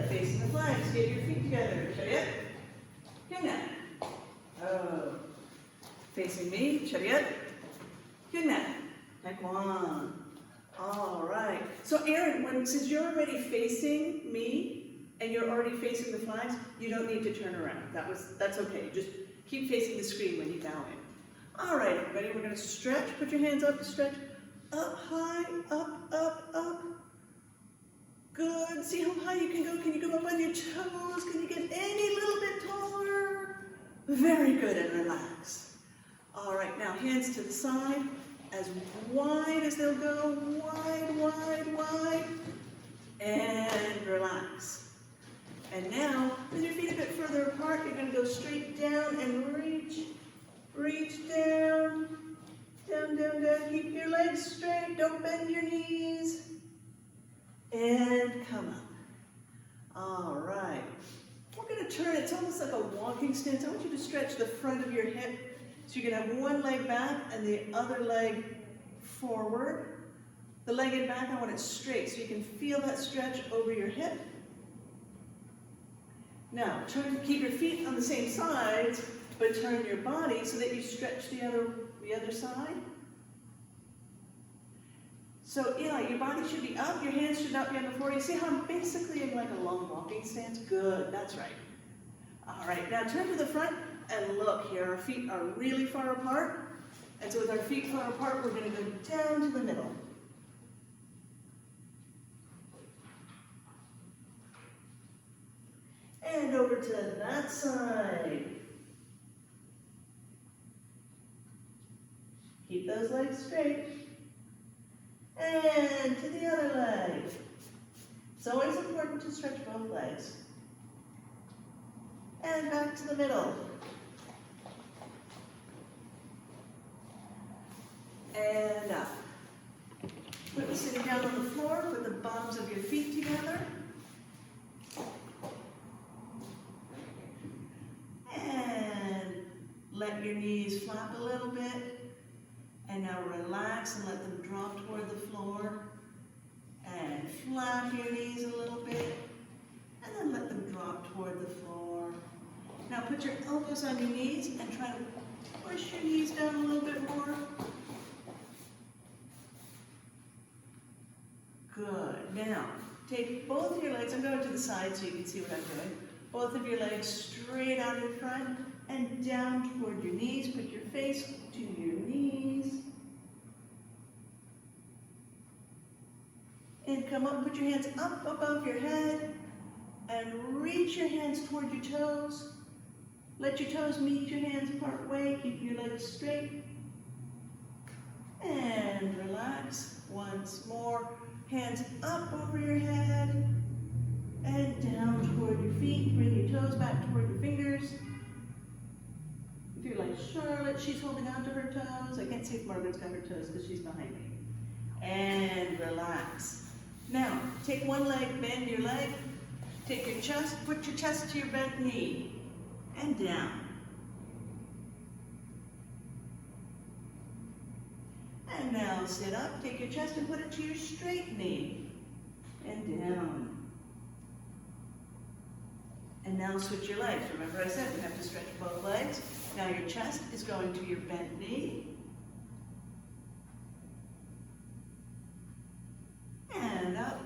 facing the flags. Get your feet together. Chariot. Hyuna. Oh. Facing me. Chariot. Hyuna. Taekwon. All right. So Aaron, since you're already facing me and you're already facing the flags, you don't need to turn around. That's okay. Just keep facing the screen when you bow in. All right, everybody. We're going to stretch. Put your hands up. Stretch. Up high. Up, up, up. Good. See how high you can go? Can you go up on your toes? Can you get any little bit taller? Very good, and relax. All right, now hands to the side, as wide as they'll go. Wide, wide, wide. And relax. And now, with your feet a bit further apart, you're going to go straight down and reach. Reach down. Down, down, down. Keep your legs straight. Don't bend your knees. And come up. All right. We're going to turn. It's almost like a walking stance. I want you to stretch the front of your hip. So you can have one leg back and the other leg forward. The leg in back, I want it straight. So you can feel that stretch over your hip. Now, keep your feet on the same sides, but turn your body so that you stretch the other side. So, yeah, your body should be up, your hands should not be on the floor. You see how I'm basically in like a long walking stance? Good, that's right. All right, now turn to the front and look here. Our feet are really far apart. And so with our feet far apart, we're going to go down to the middle. And over to that side. Keep those legs straight. And to the other leg. It's always important to stretch both legs. And back to the middle. And up. Put sitting down on the floor, put the bottoms of your feet together. And let your knees flap a little bit. And now relax and let them drop toward the floor. And flap your knees a little bit. And then let them drop toward the floor. Now put your elbows on your knees and try to push your knees down a little bit more. Good. Now, take both of your legs, I'm going to the side so you can see what I'm doing. Both of your legs straight out in front and down toward your knees. Put your face to your knees. And come up, put your hands up above your head and reach your hands toward your toes. Let your toes meet your hands part way. Keep your legs straight. And relax. Once more. Hands up over your head and down toward your feet. Bring your toes back toward your fingers. If you're like Charlotte, she's holding on to her toes. I can't see if Margaret's got her toes because she's behind me. And relax. Now, take one leg, bend your leg. Take your chest, put your chest to your bent knee. And down. And now sit up, take your chest and put it to your straight knee. And down. And now switch your legs. Remember I said we have to stretch both legs. Now your chest is going to your bent knee. And up.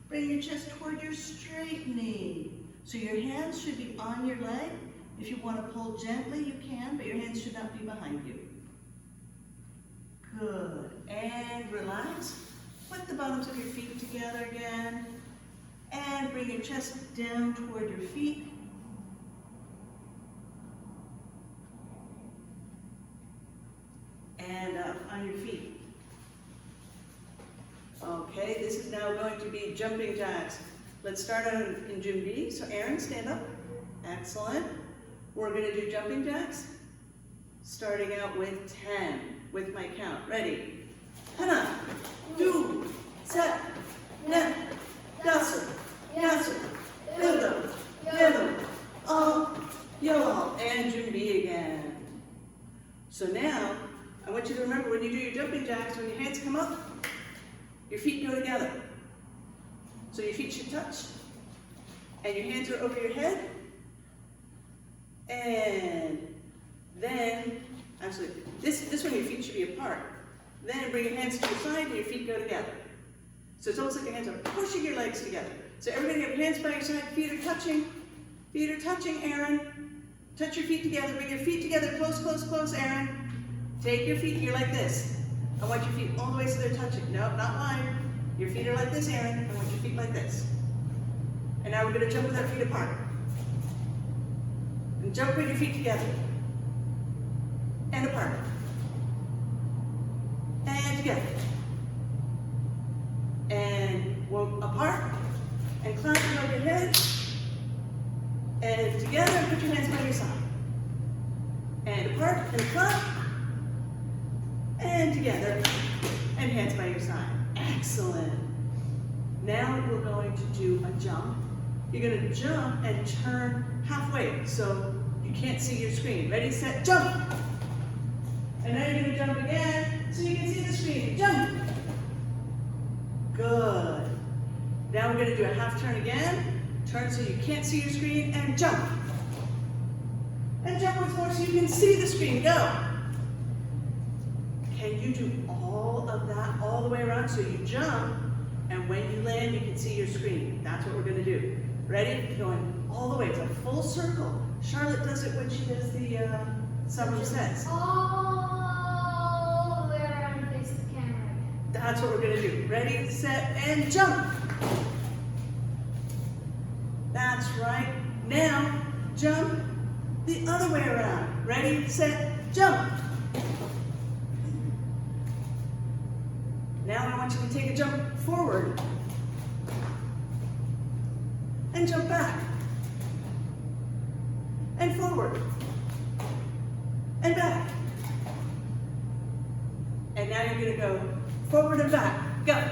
Bring your chest toward your straight knee. So your hands should be on your leg. If you want to pull gently, you can, but your hands should not be behind you. Good. And relax. Put the bottoms of your feet together again. And bring your chest down toward your feet. And up on your feet. Okay, this is now going to be jumping jacks. Let's start out in Junbi. So Aaron, stand up. Excellent. We're going to do jumping jacks, starting out with 10, with my count. Ready? Hana, do, set, net, dasu, yasu, ildo, yedo, yo, and Junbi again. So now, I want you to remember when you do your jumping jacks, when your hands come up, your feet go together. So your feet should touch. And your hands are over your head. And then, actually, this one your feet should be apart. Then bring your hands to your side and your feet go together. So it's almost like your hands are pushing your legs together. So everybody have your hands by your side, feet are touching. Feet are touching, Aaron. Touch your feet together, bring your feet together, close, close, close, Aaron. Take your feet, you're like this. I want your feet all the way so they're touching. No, not wide. Your feet are like this, Aaron. I want your feet like this. And now we're gonna jump with our feet apart. And jump with your feet together. And apart. And together. And we'll apart. And climb above your head. And together, put your hands by your side. And apart, and clap. And together, and hands by your side. Excellent. Now we're going to do a jump. You're going to jump and turn halfway, so you can't see your screen. Ready, set, jump. And now you're going to jump again, so you can see the screen. Jump. Good. Now we're going to do a half turn again. Turn so you can't see your screen, and jump. And jump once more so you can see the screen. Go. Can you do all of that all the way around? So you jump, and when you land, you can see your screen. That's what we're going to do. Ready? Going all the way. It's a full circle. Charlotte does it when she does the summer sets. All the way around and face the camera. That's what we're going to do. Ready, set, and jump. That's right. Now, jump the other way around. Ready, set, jump. Now I want you to take a jump forward. And jump back. And forward. And back. And now you're going to go forward and back. Go.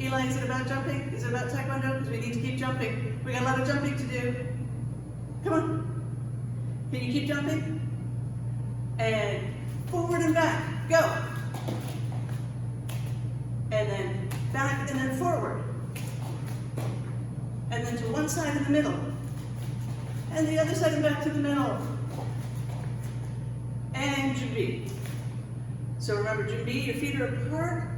Eli, is it about jumping? Is it about taekwondo? Because we need to keep jumping. We got a lot of jumping to do. Come on. Can you keep jumping? And forward and back. Go. And then back and then forward. And then to one side in the middle. And the other side and back to the middle. And jumbi. So remember, jumbi, your feet are apart,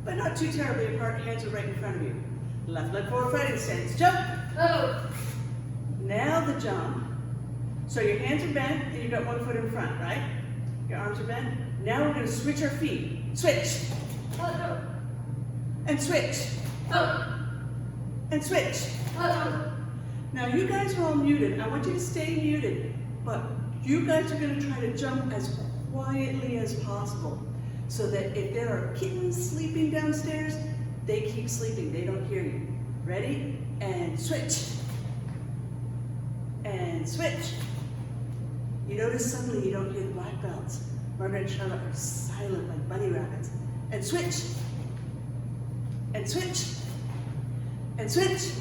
but not too terribly apart. Hands are right in front of you. Left leg forward, fighting stance. Jump. Oh. Now the jump. So your hands are bent and you've got one foot in front, right? Your arms are bent. Now we're going to switch our feet. Switch. Oh, no. And switch. Oh. And switch. Oh. Now you guys are all muted. I want you to stay muted, but you guys are going to try to jump as quietly as possible so that if there are kittens sleeping downstairs, they keep sleeping. They don't hear you. Ready? And switch. And switch. You notice suddenly you don't hear the black belts. Margaret and Charlotte are silent like bunny rabbits. And switch. And switch. And switch.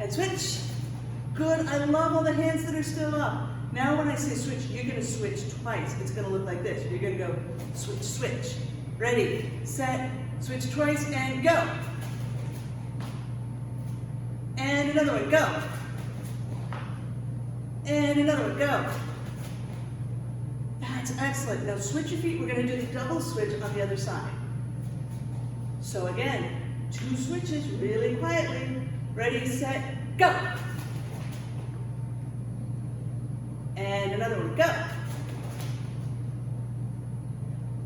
And switch. Good. I love all the hands that are still up. Now when I say switch, you're going to switch twice. It's going to look like this. You're going to go switch, switch. Ready, set, switch twice, and go. And another one, go. And another one, go. That's excellent. Now switch your feet. We're going to do the double switch on the other side. So again, 2 switches really quietly. Ready, set, go. And another one, go.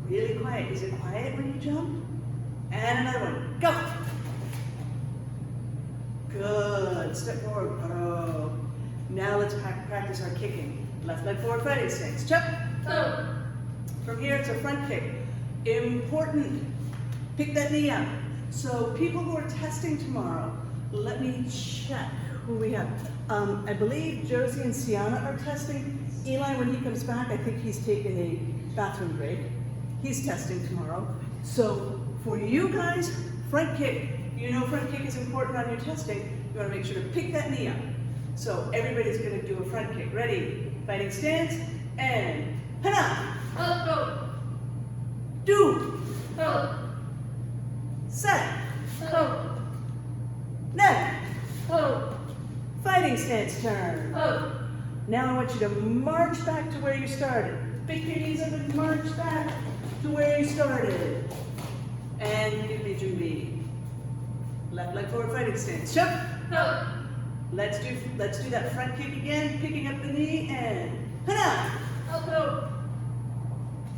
Really quiet. Is it quiet when you jump? And another one, go. Good. Step forward. Oh. Now let's practice our kicking. Left leg forward, fighting stance. Jump. Oh. From here, it's a front kick. Important. Pick that knee up. So people who are testing tomorrow, let me check who we have. I believe Josie and Sienna are testing. Eli, when he comes back, I think he's taking a bathroom break. He's testing tomorrow. So for you guys, front kick. You know front kick is important on your testing. You want to make sure to pick that knee up. So everybody's going to do a front kick. Ready? Fighting stance. And hana. Oh. Do. Oh. Set. Oh. Next. stance turn. Oh. Now I want you to march back to where you started. Pick your knees up and march back to where you started. And give me 준비. Left leg forward fighting stance. Jump. Oh. Let's do that front kick again, picking up the knee and hana. Oh.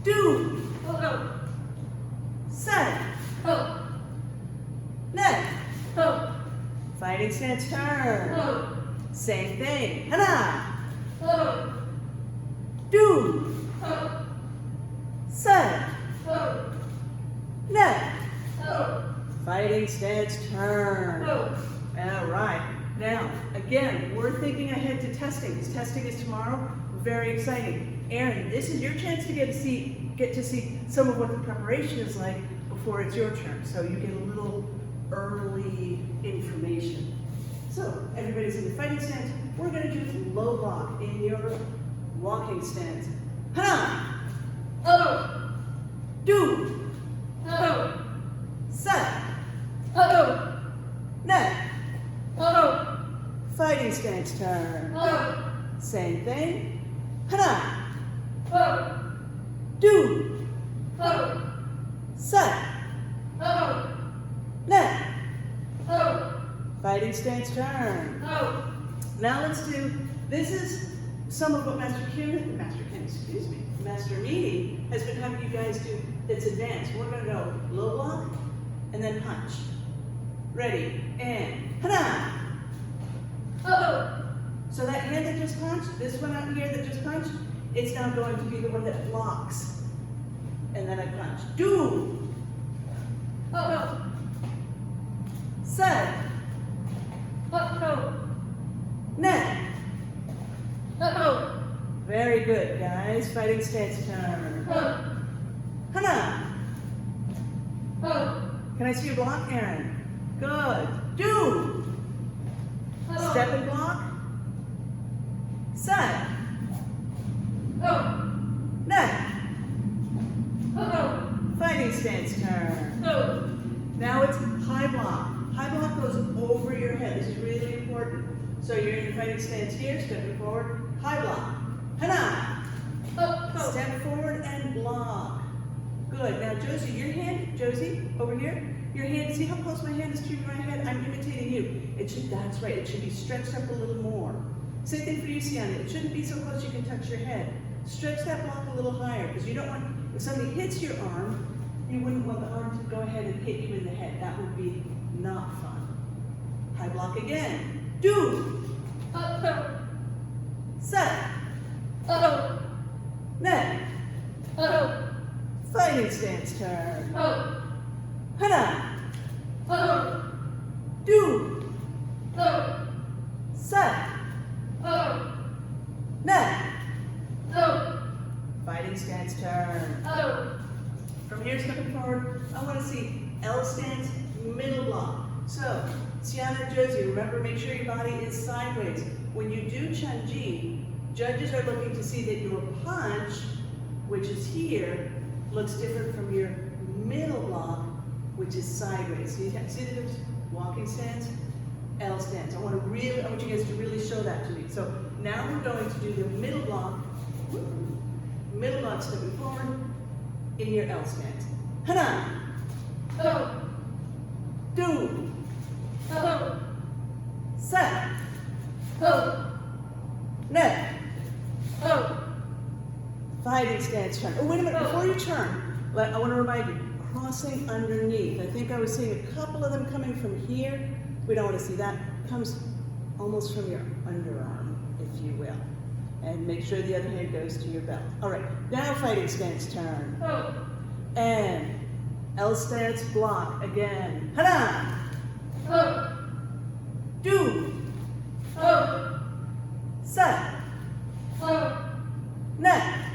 Do. Oh. Side. Oh. Neck. Oh. Fighting stance turn. Oh. Same thing. Hana. Oh. Do. Oh. Side. Oh. Neck. Oh. Fighting stance turn. Oh. All right. Now, again, we're thinking ahead to testing. This testing is tomorrow. Very exciting. Aaron, this is your chance to get to see some of what the preparation is like before it's your turn. So you get a little early information. So everybody's in the fighting stance. We're going to do low block in your walking stance. Hana. Oh. Do. Oh. Side. Oh. Neck. Oh. Fighting stance turn. Oh. Same thing. Hana. Oh. Do. Oh. Side. Oh. Neck. Oh. Fighting stance turn. Oh. Now let's do, this is some of what Master Meany has been having you guys do that's advanced. We're going to go low block and then punch. Ready, and hana. Oh. So that hand that just punched, this one out here that just punched, it's now going to be the one that blocks. And then I punch. Do. Oh. Side. Oh. Neck. Oh. Very good, guys. Fighting stance turn. Oh. Hana. Oh. Can I see your block, Aaron? Good. Do. Oh. Step and block. Side. Oh. Neck. Oh. Fighting stance turn. Oh. Now it's high block. High block goes over your head. This is really important. So you're in your fighting stance here, stepping forward. High block. Hana. Oh. Step forward and block. Good. Now, Josie, your hand, Josie, over here. Your hand, see how close my hand is to my head? I'm imitating you. It should, that's right, it should be stretched up a little more. Same thing for you, Sienna. It shouldn't be so close you can touch your head. Stretch that block a little higher, because you don't want, if somebody hits your arm, you wouldn't want the arm to go ahead and hit you in the head. That would be not fun. High block again. Do. Oh. Set. Oh. Neck. Oh. Fighting stance turn. Oh. Hana. Oh. Do. Oh. Set. Oh. Neck. Oh. Fighting stance turn. Oh. From here, stepping forward, I want to see L stance, middle block. So, Sienna, Josie, remember, make sure your body is sideways. When you do Chun-Ji, judges are looking to see that your punch, which is here, looks different from your middle block, which is sideways. So you can see the difference? Walking stance, L stance. I want you guys to really show that to me. So now we're going to do the middle block stepping forward in your L stance. Hana. Oh. Do. Oh. Set. Oh. Neck. Oh. Fighting stance turn. Oh, wait a minute, before you turn, I want to remind you, crossing underneath. I think I was seeing a couple of them coming from here. We don't want to see that. Comes almost from your underarm, if you will. And make sure the other hand goes to your belt. All right, now fighting stance turn. Oh. And L stance block again. Hana. Oh. Do. Oh. Set. Oh. Neck.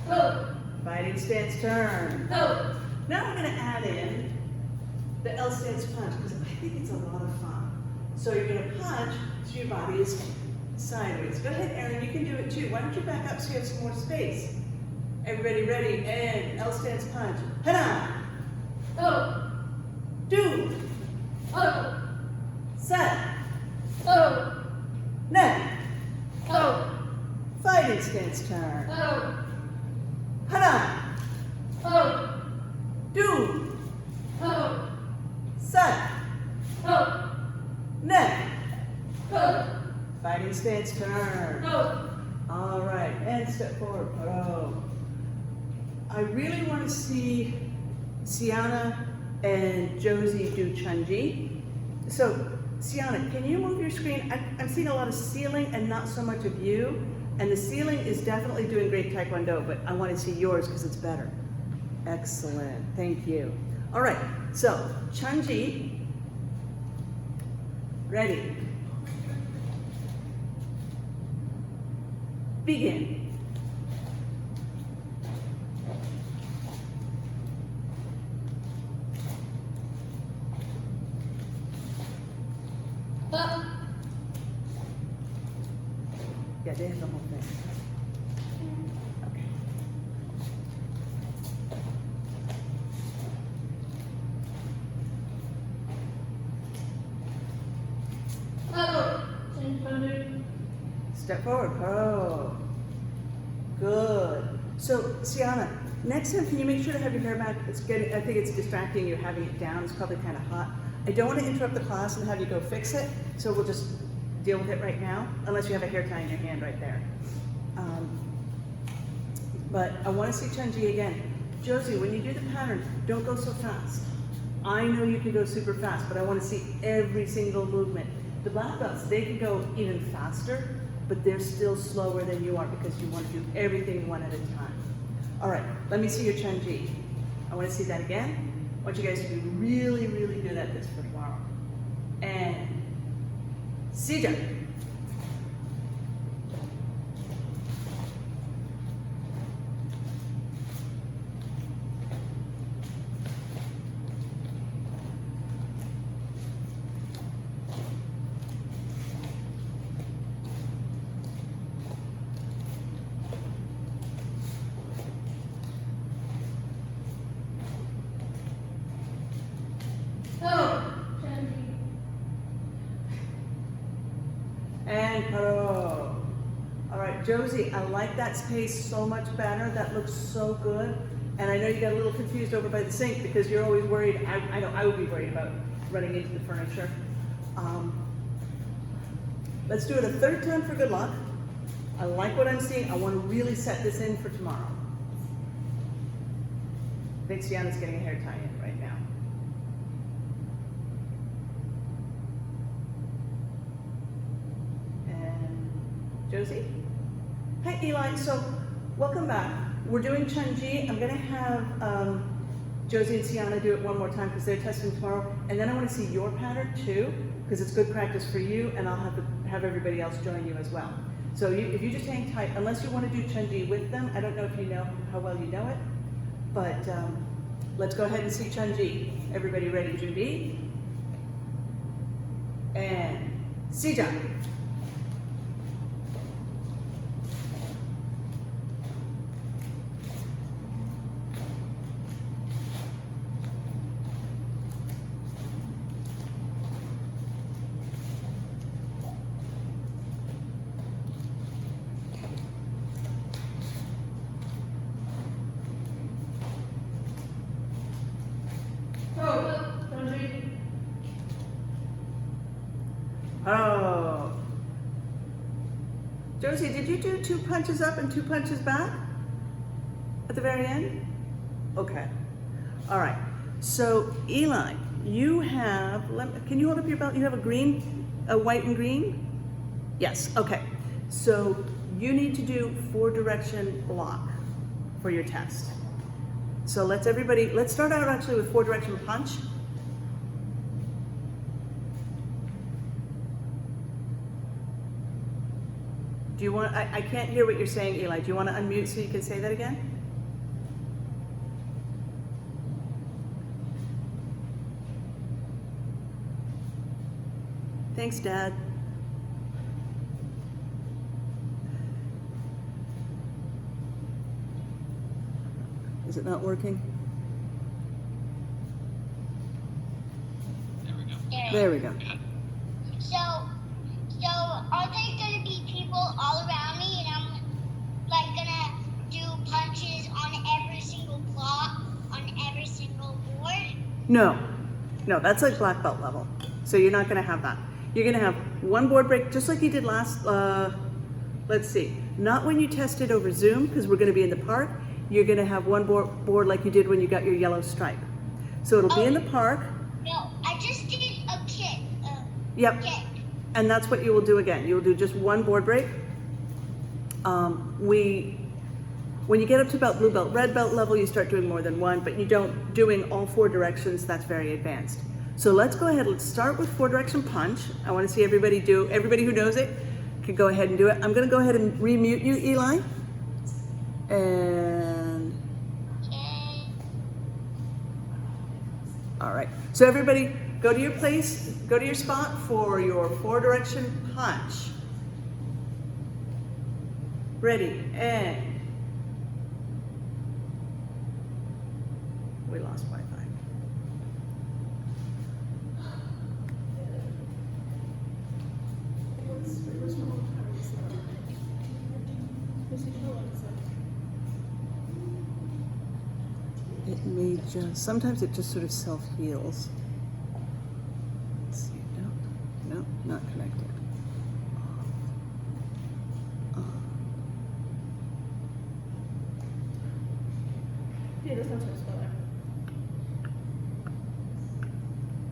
Oh. Fighting stance turn. Oh. Now I'm going to add in the L stance punch because I think it's a lot of fun. So you're going to punch so your body is sideways. Go ahead, Aaron, you can do it too. Why don't you back up so you have some more space? Everybody ready? And L stance punch. Hana. Oh. Do. Oh. Set. Oh. Ne. Oh. Fighting stance turn. Oh. Hana. Oh. Do. Oh. Sat. Oh. Ne. Oh. Fighting stance turn. Oh. All right, and step forward. Oh. I really want to see Sienna and Josie do Chunji. So, Sienna, can you move your screen? I'm seeing a lot of ceiling and not so much of you. And the ceiling is definitely doing great Taekwondo, but I want to see yours because it's better. Excellent, thank you. All right, so Chunji, ready. Begin. Yeah, they have the whole thing. Okay. Step forward. Oh. Good. So, Sienna, next time, can you make sure to have your hair back? It's getting, I think it's distracting you having it down. It's probably kind of hot. I don't want to interrupt the class and have you go fix it, so we'll just deal with it right now, unless you have a hair tie in your hand right there. But I want to see Chunji again. Josie, when you do the pattern, don't go so fast. I know you can go super fast, but I want to see every single movement. The black belts, they can go even faster, but they're still slower than you are because you want to do everything one at a time. All right, let me see your Chunji. I want to see that again. I want you guys to be really, really good at this for tomorrow. And Sija. And Karo. All right, Josie, I like that space so much better. That looks so good. And I know you got a little confused over by the sink because you're always worried. I know I would be worried about running into the furniture. Let's do it a third time for good luck. I like what I'm seeing. I want to really set this in for tomorrow. I think Sienna's getting a hair tie in right now. Josie? Hi, Eli. So, welcome back. We're doing Chunji. I'm going to have Josie and Sienna do it one more time because they're testing tomorrow. And then I want to see your pattern too, because it's good practice for you, and I'll have everybody else join you as well. So if you just hang tight, unless you want to do Chunji with them, I don't know if you know how well you know it, but let's go ahead and see Chunji. Everybody ready? Junbi? And Sija. Oh. Josie, did you do 2 punches up and 2 punches back at the very end? Okay. All right. So, Eli, you have, can you hold up your belt? You have a white and green? Yes, okay. So, you need to do 4-direction block for your test. So let's start out actually with 4-direction punch. Do you want, I can't hear what you're saying, Eli. Do you want to unmute so you can say that again? Thanks, Dad. Is it not working? There we go. Yeah. There we go. So are there gonna be people all around me, and I'm like gonna do punches on every single block, on every single board? No, no, that's like black belt level. So you're not gonna have that. You're gonna have one board break, just like you did last, let's see, not when you tested over Zoom, because we're gonna be in the park. You're gonna have one board like you did when you got your yellow stripe. So it'll be in the park. No, I just did a kick. Yep. Kick. And that's what you will do again. You will do just one board break. When you get up to about blue belt, red belt level, you start doing more than one, but you don't doing all 4 directions. That's very advanced. So let's go ahead. Let's start with 4 direction punch. I want to see everybody who knows it can go ahead and do it. I'm going to go ahead and remute you, Eli. And all right. So everybody, go to your place, go to your spot for your 4 direction punch. Ready, and we lost Wi-Fi. It may just, sometimes it just sort of self-heals. Let's see, no, not connected. Yeah, there's no choice for that.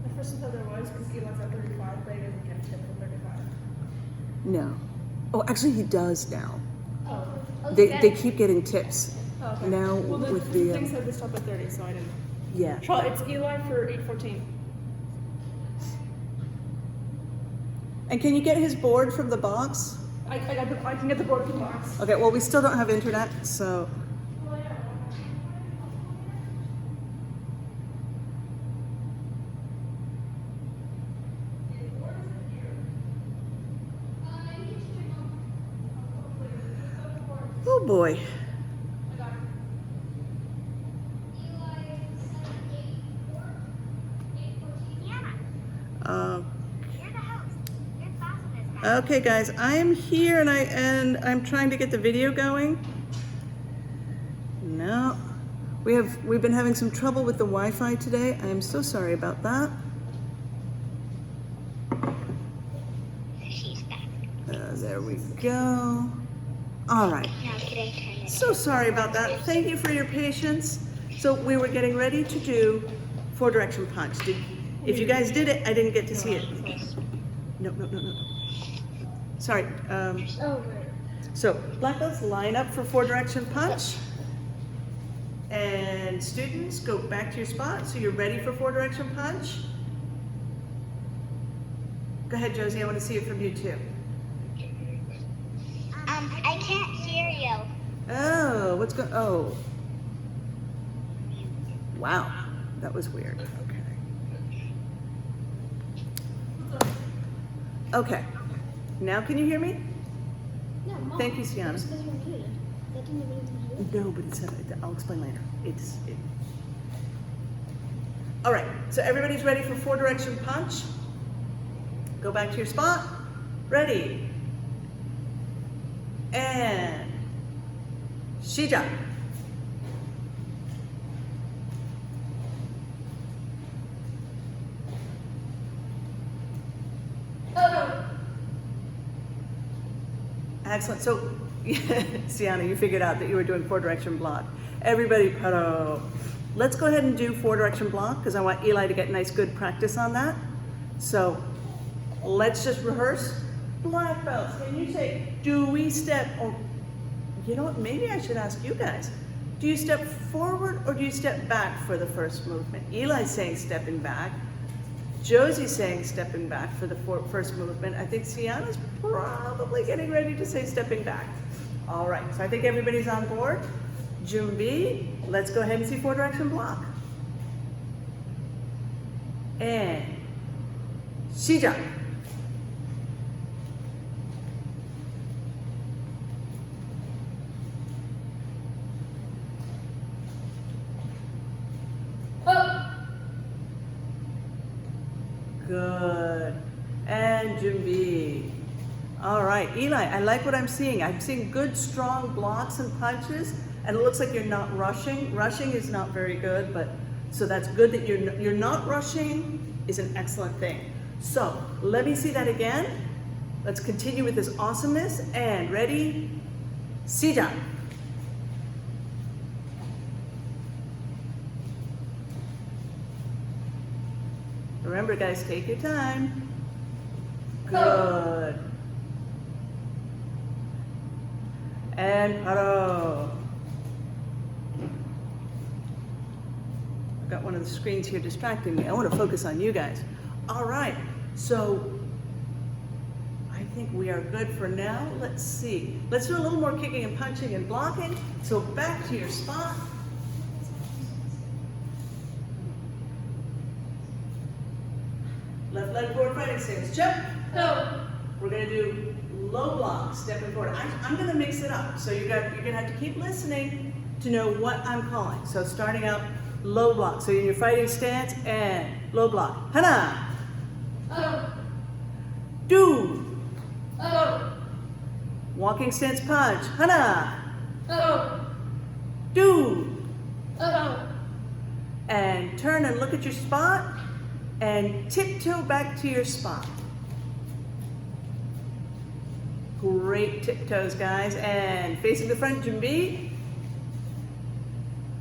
At first I thought there was, because he wants at 35, but he doesn't get a tip for 35. No. Oh, actually he does now. Oh. They keep getting tips. Oh, okay. Now well, with the the, thing said to stop at 30, so I didn't. yeah. It's Eli for 8:14. And can you get his board from the box? I can get the board from the box. Okay, well, we still don't have internet, so. Oh boy. You're the host. You're faster than that. Okay, guys, I am here and I'm trying to get the video going. No, we've been having some trouble with the Wi-Fi today. I am so sorry about that. She's back. There we go. All right. Now can I turn it? So sorry about that. Thank you for your patience. So we were getting ready to do 4 direction punch. If you guys did it, I didn't get to see it. No. Sorry. Oh, right. So black belts line up for 4 direction punch. And students, go back to your spot so you're ready for 4 direction punch. Go ahead, Josie. I want to see it from you too. I can't hear you. Oh, what's going? Oh, wow, that was weird. Okay. Now can you hear me? No, Mom. Thank you, Sienna. It's because you're muted. That didn't mean to mute. No, but I'll explain later. All right, so everybody's ready for 4 direction punch. Go back to your spot. Ready. And Shija. Oh, Excellent. So, Sienna, you figured out that you were doing 4 direction block. Everybody, let's go ahead and do 4 direction block because I want Eli to get nice, good practice on that. So, let's just rehearse. Black belts, can you say, do we step, or you know what, maybe I should ask you guys. Do you step forward or do you step back for the first movement? Eli's saying stepping back. Josie's saying stepping back for the first movement. I think Sienna's probably getting ready to say stepping back. All right, so I think everybody's on board. Junbi, let's go ahead and see 4 direction block. And Shija. Good. And Junbi. All right, Eli, I like what I'm seeing. I'm seeing good, strong blocks and punches, and it looks like you're not rushing. Rushing is not very good, but so that's good that you're not rushing is an excellent thing. So let me see that again. Let's continue with this awesomeness, and ready, 시작. Remember guys, take your time. Good. And 바로. I've got one of the screens here distracting me. I want to focus on you guys. All right, so I think we are good for now. Let's see. Let's do a little more kicking and punching and blocking. So back to your spot. Left leg forward fighting stance. Jump. Go. We're going to do low blocks, stepping forward. I'm going to mix it up. So you're going to have to keep listening to know what I'm calling. So starting out, low block. So in your fighting stance and low block. Hana. Oh. Do. Oh. Walking stance punch. Hana. Oh. Do. Oh. And turn and look at your spot. And tiptoe back to your spot. Great tiptoes, guys. And facing the front, 준비.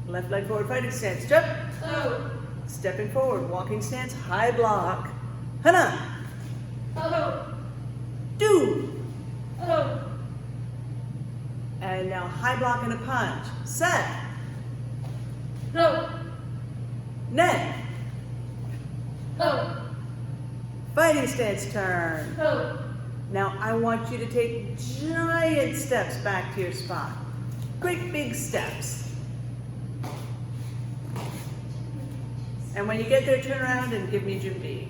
Left leg forward, fighting stance. Jump. Oh. Stepping forward, walking stance, high block. Hana. Oh. Do. Oh. And now high block and a punch. Set. No. Net. Oh. Fighting stance turn. Oh. Now I want you to take giant steps back to your spot. Great big steps. And when you get there, turn around and give me 준비.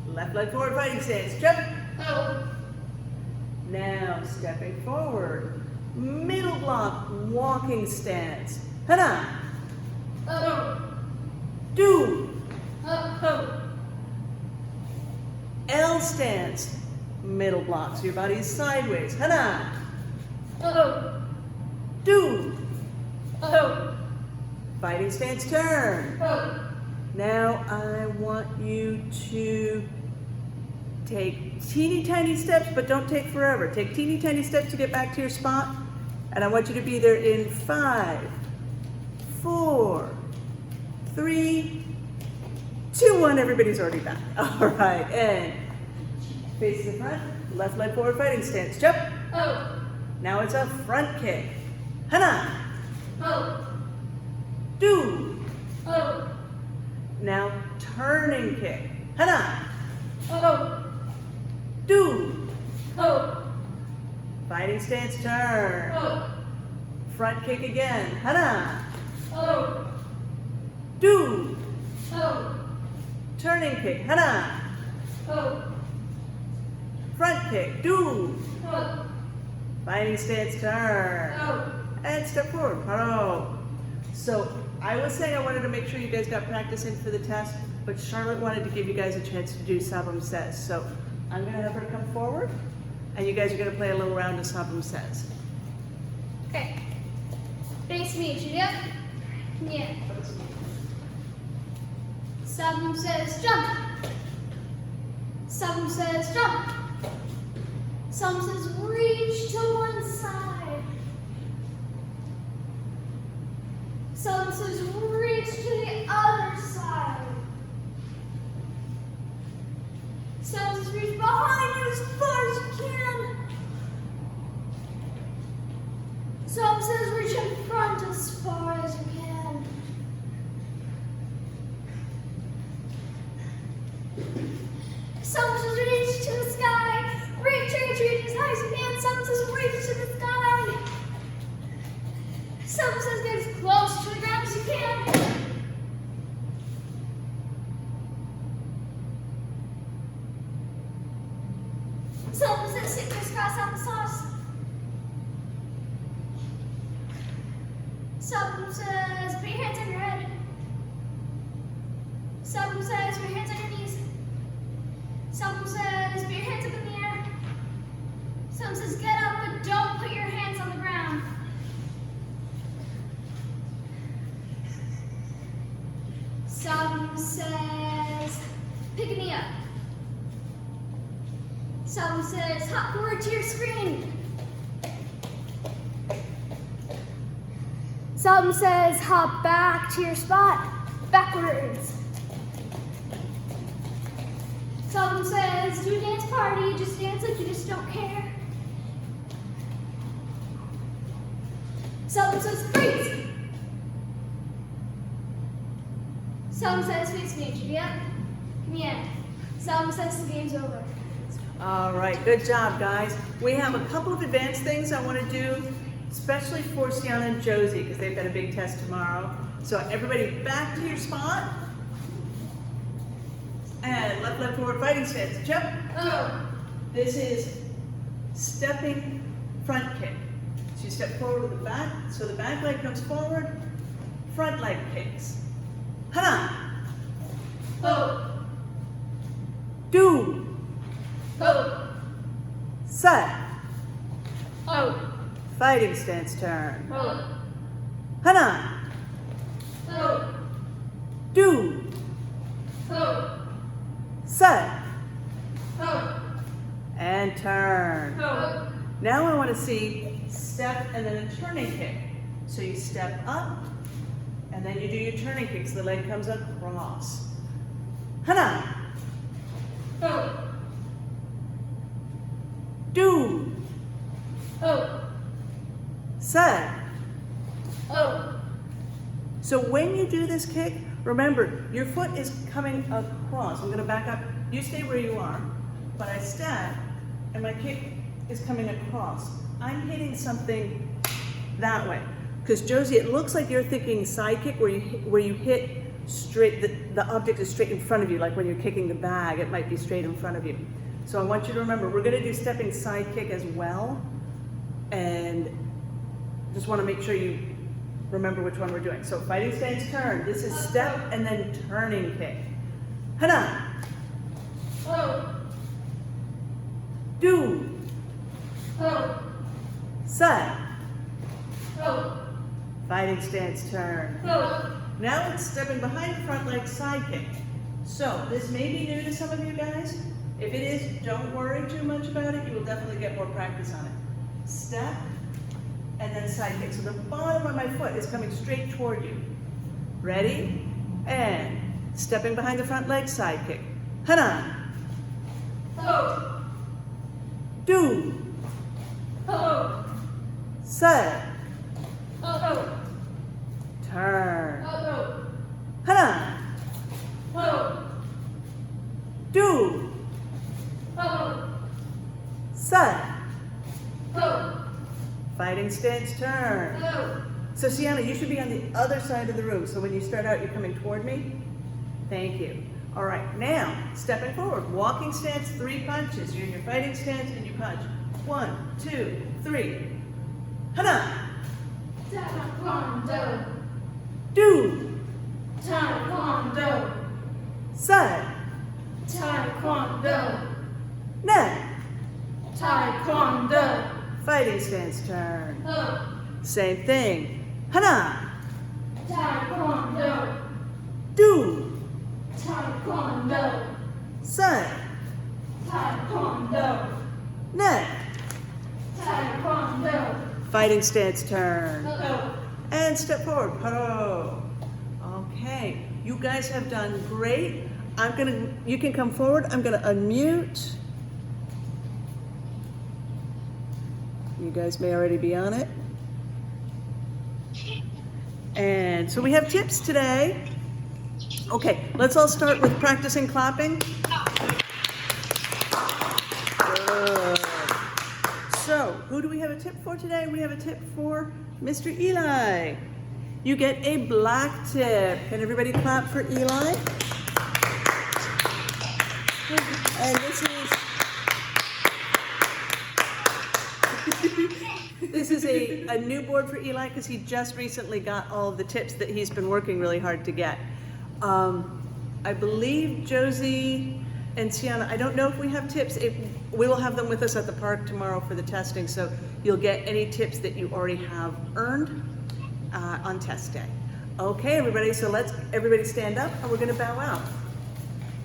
Left leg forward, fighting stance. Jump. Oh. Now stepping forward. Middle block, walking stance. Hana. Oh. Do. Oh. L stance. Middle block, so your body is sideways. Hana. Oh. Do. Oh. Fighting stance turn. Oh. Now I want you to take teeny tiny steps, but don't take forever. Take teeny tiny steps to get back to your spot. And I want you to be there in 5, 4, 3, 2, 1. Everybody's already back. All right, and face the front, left leg forward, fighting stance. Jump. Oh. Now it's a front kick. Hana. Oh. Do. Oh. Now turning kick. Hana. Oh. Do. Oh. Fighting stance turn. Oh. Front kick again. Hana. Oh. Do. Oh. Turning kick. Hana. Oh. Front kick. Do. Oh. Fighting stance turn. Oh. And step forward. Paro. So I was saying I wanted to make sure you guys got practice in for the test, but Charlotte wanted to give you guys a chance to do Sabum Says. So I'm going to have her come forward, and you guys are going to play a little round of Sabum Says. Okay. Face me, Julia. Yeah. Sabum says jump. Sabum says jump. Sabum says reach to one side. Sabum says reach to the other side. Sabum says reach behind you as far as you can. Sabum says reach in front as far as you can. Sabum says reach to the sky. Reach as high as you can. Sabum says reach to the sky. Sabum says get as close to the ground as you can. Sabum says sit crisscross on the sauce. Sabum says put your hands on your head. Sabum says put your hands on your knees. Sabum says says, put your hands up in the air. Some says, get up, but don't put your hands on the ground. Some says, pick a knee up. Some says, hop forward to your screen. Some says, hop back to your spot, backwards. Some says, do a dance party, just dance like you just don't care. Some says, freeze. Some says, face me, Julia. Come in. Some says, the game's over. All right, good job, guys. We have a couple of advanced things I want to do, especially for Sienna and Josie, because they've got a big test tomorrow. So everybody back to your spot. And left, forward, fighting stance. Jump. Oh. This is stepping front kick. So you step forward with the back, so the back leg comes forward, front leg kicks. Hana. Oh. Do. Oh. Set. Oh. Fighting stance turn. Oh. Hana. Oh. Do. Oh. Set. Oh. And turn. Oh. Now I want to see step and then a turning kick. So you step up and then you do your turning kick so the leg comes across. Hana. Oh. Do. Oh. Set. Oh. So when you do this kick, remember your foot is coming across. I'm going to back up. You stay where you are, but I step and my kick is coming across. I'm hitting something that way. Because Josie, it looks like you're thinking side kick where you hit straight, the object is straight in front of you, like when you're kicking the bag, it might be straight in front of you. So I want you to remember, we're going to do stepping side kick as well. And just want to make sure you remember which one we're doing. So fighting stance turn. This is step and then turning kick. Hana. Oh. Do. Oh. Set. Oh. Fighting stance turn. Oh. Now it's stepping behind the front leg side kick. So this may be new to some of you guys. If it is, don't worry too much about it. You will definitely get more practice on it. Step and then side kick. So the bottom of my foot is coming straight toward you. Ready? And stepping behind the front leg side kick. Hana. Oh. Do. Oh. Set. Oh. Turn. Oh. Hana. Oh. Do. Oh. Set. Oh. Fighting stance turn. Oh. So Sienna, you should be on the other side of the room. So when you start out, you're coming toward me. Thank you. All right, now, stepping forward. Walking stance, 3 punches. You're in your fighting stance and you punch. 1, 2, 3. Hana. Taekwondo. Do. Taekwondo. Set. Taekwondo. Net. Taekwondo. Fighting stance turn. Oh. Same thing. Hana. Taekwondo. Do. Taekwondo. Set. Taekwondo. Net. Taekwondo. Fighting stance turn. Oh. And step forward. Paro. Okay, you guys have done great. You can come forward. I'm gonna unmute. You guys may already be on it. And so we have tips today. Okay, let's all start with practicing clapping. Good. So, who do we have a tip for today? We have a tip for Mr. Eli. You get a black tip. Can everybody clap for Eli? And this is a new board for Eli because he just recently got all of the tips that he's been working really hard to get. I believe Josie And Tiana, I don't know if we have tips. We will have them with us at the park tomorrow for the testing, so you'll get any tips that you already have earned on test day. Okay, everybody, so let's everybody stand up and we're gonna bow out.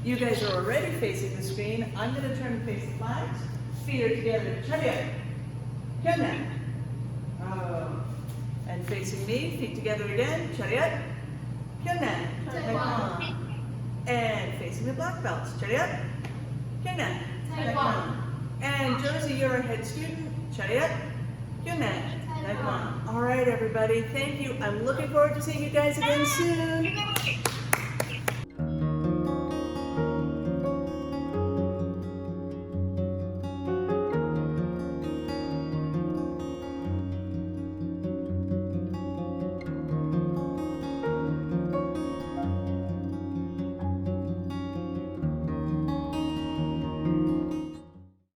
You guys are already facing the screen. I'm gonna turn to face the flags. Feet are together, chariot, hyuna. And facing me, feet together again, chariot, hyuna, taekwon. And facing the black belts, chariot, hyuna, taekwon. And Josie, you're a head student, chariot, hyuna, taekwon. All right, everybody, thank you. I'm looking forward to seeing you guys again soon.